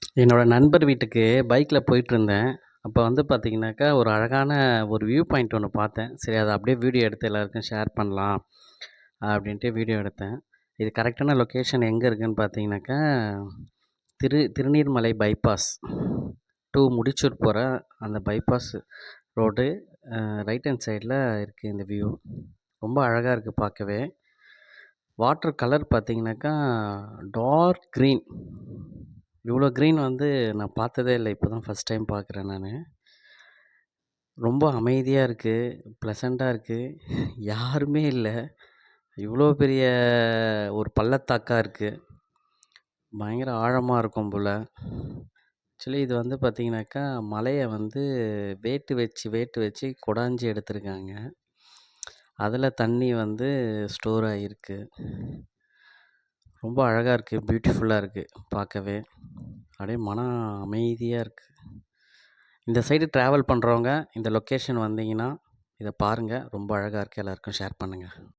என்னோட நண்பர் வீட்டுக்கு பைக்ல போயிட்டுருந்தேன். அப்ப வந்து பார்த்தீங்கன்னாக்கா, ஒரு அழகான ஒரு வியூ பாயிண்ட் ஒண்ணு பார்த்தேன். சரி அத அப்படியே வீடியோ எடுத்து எல்லாருக்கும் ஷேர் பண்ணலாம், அப்படின்ட்டு வீடியோ எடுத்தேன். இது கரெக்டான லொக்கேஷன் எங்க இருக்குன்னு பார்த்தீங்கன்னாக்கா, திருநீர்மலை பைபாஸ் டூ முடிச்சூர் போற அந்த பைபாஸ் ரோடு ரைட் ஹேண்ட் சைடுல இருக்கு இந்த வியூ. ரொம்ப அழகா இருக்கு பார்க்கவே. வாட்டர் கலர் பார்த்தீங்கன்னாக்கா, டார்க் கிரீன். இவ்வளோ கிரீன் வந்து நான் பார்த்ததே இல்ல. இப்ப தான் ஃபர்ஸ்ட் டைம் பார்க்குறேன் நானு. ரொம்ப அமைதியா இருக்கு. ப்ளசன்ட்டா இருக்கு. யாருமே இல்ல. இவ்வளோ பெரிய ஒரு பள்ளத்தாக்கா இருக்கு. பயங்கர ஆழமா இருக்கும் போல. ஆக்சுவலி இது வந்து பார்த்தீங்கன்னாக்கா, மலைய வந்து வேட்டு வச்சு கொடாஞ்சு எடுத்திருக்காங்க. அதுல தண்ணி வந்து ஸ்டோர் ஆகியிருக்கு. ரொம்ப அழகா இருக்கு. பியூட்டிஃபுல்லா இருக்கு பார்க்கவே. அப்படியே மனம் அமைதியா இருக்கு. இந்த சைடு ட்ராவல் பண்ணுறவங்க இந்த லொக்கேஷன் வந்தீங்கன்னா, இத பாருங்க. ரொம்ப அழகா இருக்கு. எல்லாருக்கும் ஷேர் பண்ணுங்க.